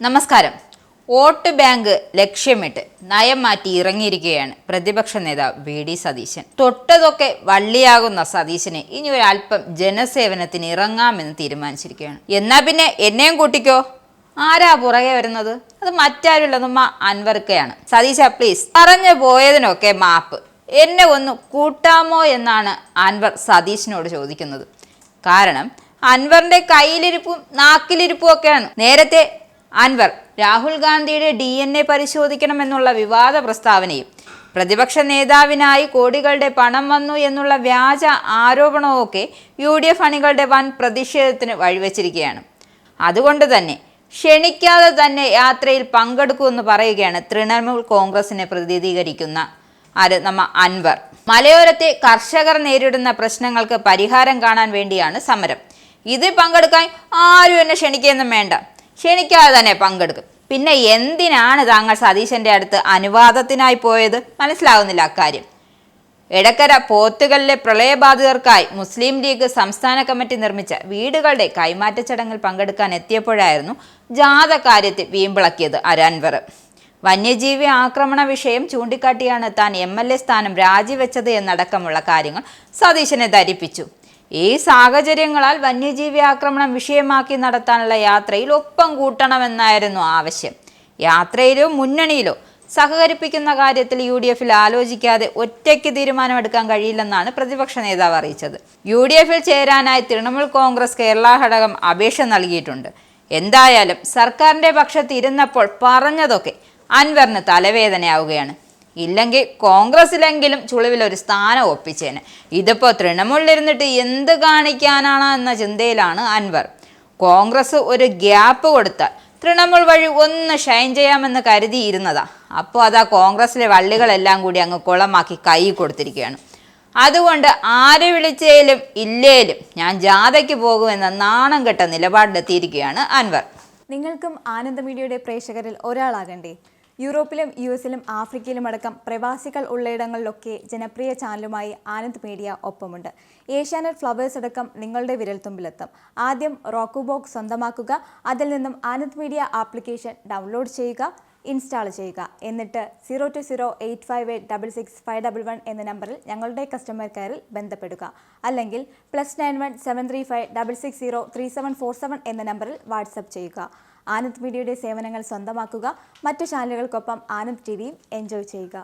നമസ്കാരം. Vote bank ലക്ഷ്യമിട്ട് നയം മാറ്റി ഇറങ്ങിയിരിക്കുകയാണ് പ്രതിപക്ഷ നേതാവ് വി.ഡി. സതീശൻ. തൊട്ടതൊക്കെ വള്ളിയാകുന്ന സതീശന് ഇനി ഒരല്പം ജനസേവനത്തിന് ഇറങ്ങാമെന്ന് തീരുമാനിച്ചിരിക്കുകയാണ്. എന്നാ പിന്നെ എന്നെയും കൂട്ടിക്കോ. ആരാ പുറകെ വരുന്നത്? അത് മറ്റാരുള്ളതും അൻവർക്കയാണ്. സതീശ പ്ലീസ്, പറഞ്ഞു പോയതിനൊക്കെ മാപ്പ്, എന്നെ ഒന്ന് കൂട്ടാമോ എന്നാണ് അൻവർ സതീശനോട് ചോദിക്കുന്നത്. കാരണം അൻവറിന്റെ കയ്യിലിരിപ്പും നാക്കിലിരിപ്പും ഒക്കെയാണ്. നേരത്തെ അൻവർ രാഹുൽ ഗാന്ധിയുടെ DNA പരിശോധിക്കണമെന്നുള്ള വിവാദ പ്രസ്താവനയും പ്രതിപക്ഷ നേതാവിനായി കോടികളുടെ പണം വന്നു എന്നുള്ള വ്യാജ ആരോപണവുമൊക്കെ UDF അണികളുടെ വൻ പ്രതിഷേധത്തിന് വഴിവെച്ചിരിക്കുകയാണ്. അതുകൊണ്ട് തന്നെ ക്ഷണിക്കാതെ തന്നെ യാത്രയിൽ പങ്കെടുക്കുമെന്ന് പറയുകയാണ് തൃണമൂൽ കോൺഗ്രസിനെ പ്രതിനിധീകരിക്കുന്ന അൻവർ. മലയോരത്തെ കർഷകർ നേരിടുന്ന പ്രശ്നങ്ങൾക്ക് പരിഹാരം കാണാൻ വേണ്ടിയാണ് സമരം. ഇതിൽ പങ്കെടുക്കാൻ ആരും എന്നെ ക്ഷണിക്കുകയൊന്നും വേണ്ട, ക്ഷണിക്കാതെ തന്നെ പങ്കെടുക്കും. പിന്നെ എന്തിനാണ് താങ്കൾ സതീശന്റെ അടുത്ത് അനുവാദത്തിനായി പോയത്? മനസ്സിലാവുന്നില്ല അക്കാര്യം. എടക്കര പോത്തുകലിലെ പ്രളയബാധിതർക്കായി മുസ്ലിം ലീഗ് സംസ്ഥാന കമ്മിറ്റി നിർമ്മിച്ച വീടുകളുടെ കൈമാറ്റ ചടങ്ങിൽ പങ്കെടുക്കാൻ എത്തിയപ്പോഴായിരുന്നു ജാഥ കാര്യത്തിൽ വീമ്പിളക്കിയത് അൻവർ. വന്യജീവി ആക്രമണ വിഷയം ചൂണ്ടിക്കാട്ടിയാണ് താൻ MLA സ്ഥാനം രാജിവെച്ചത് എന്നടക്കമുള്ള കാര്യങ്ങൾ സതീശനെ ധരിപ്പിച്ചു. ഈ സാഹചര്യങ്ങളാൽ വന്യജീവി ആക്രമണം വിഷയമാക്കി നടത്താനുള്ള യാത്രയിൽ ഒപ്പം കൂട്ടണമെന്നായിരുന്നു ആവശ്യം. യാത്രയിലോ മുന്നണിയിലോ സഹകരിപ്പിക്കുന്ന കാര്യത്തിൽ UDFൽ ആലോചിക്കാതെ ഒറ്റയ്ക്ക് തീരുമാനമെടുക്കാൻ കഴിയില്ലെന്നാണ് പ്രതിപക്ഷ നേതാവ് അറിയിച്ചത്. UDFൽ ചേരാനായി തൃണമൂൽ കോൺഗ്രസ് കേരള ഘടകം അപേക്ഷ നൽകിയിട്ടുണ്ട്. എന്തായാലും സർക്കാരിന്റെ പക്ഷത്ത് ഇരുന്നപ്പോൾ പറഞ്ഞതൊക്കെ അൻവറിന് തലവേദനയാവുകയാണ്. ഇല്ലെങ്കിൽ കോൺഗ്രസിലെങ്കിലും ചുളിവിൽ ഒരു സ്ഥാനം ഒപ്പിച്ചേനെ. ഇതിപ്പോൾ തൃണമൂലിലിരുന്നിട്ട് എന്ത് കാണിക്കാനാണ് എന്ന ചിന്തയിലാണ് അൻവർ. കോൺഗ്രസ് ഒരു ഗ്യാപ്പ് കൊടുത്താൽ തൃണമൂൽ വഴി ഒന്ന് ഷൈൻ ചെയ്യാമെന്ന് കരുതിയിരുന്നതാ. അപ്പോൾ അതാ കോൺഗ്രസിലെ വള്ളികളെല്ലാം കൂടി അങ്ങ് കുളമാക്കി കൈ കൊടുത്തിരിക്കുകയാണ്. അതുകൊണ്ട് ആര് വിളിച്ചേലും ഇല്ലേലും ഞാൻ ജാഥയ്ക്ക് പോകുമെന്ന നാണം കെട്ട നിലപാടിലെത്തിയിരിക്കുകയാണ് അൻവർ. നിങ്ങൾക്കും ആനന്ദ മീഡിയയുടെ പ്രേക്ഷകരിൽ ഒരാളാകണ്ടേ? യൂറോപ്പിലും US-ലും ആഫ്രിക്കയിലും അടക്കം പ്രവാസികൾ ഉള്ളയിടങ്ങളിലൊക്കെ ജനപ്രിയ ചാനലുമായി ആനന്ദ് മീഡിയ ഒപ്പമുണ്ട്. ഏഷ്യാനെറ്റ് ഫ്ലവേഴ്സ് അടക്കം നിങ്ങളുടെ വിരൽത്തുമ്പിലെത്തും. ആദ്യം റോക്കു ബോക്സ് സ്വന്തമാക്കുക. അതിൽ നിന്നും ആനന്ദ് മീഡിയ ആപ്ലിക്കേഷൻ ഡൗൺലോഡ് ചെയ്യുക, ഇൻസ്റ്റാൾ ചെയ്യുക. എന്നിട്ട് 02085866511 എന്ന നമ്പറിൽ ഞങ്ങളുടെ കസ്റ്റമർ കെയറിൽ ബന്ധപ്പെടുക. അല്ലെങ്കിൽ +91 735 660 3747 എന്ന നമ്പറിൽ വാട്സപ്പ് ചെയ്യുക. ആനന്ദ് മീഡിയയുടെ സേവനങ്ങൾ സ്വന്തമാക്കുക. മറ്റു ചാനലുകൾക്കൊപ്പം ആനന്ദ് TVയും എൻജോയ് ചെയ്യുക.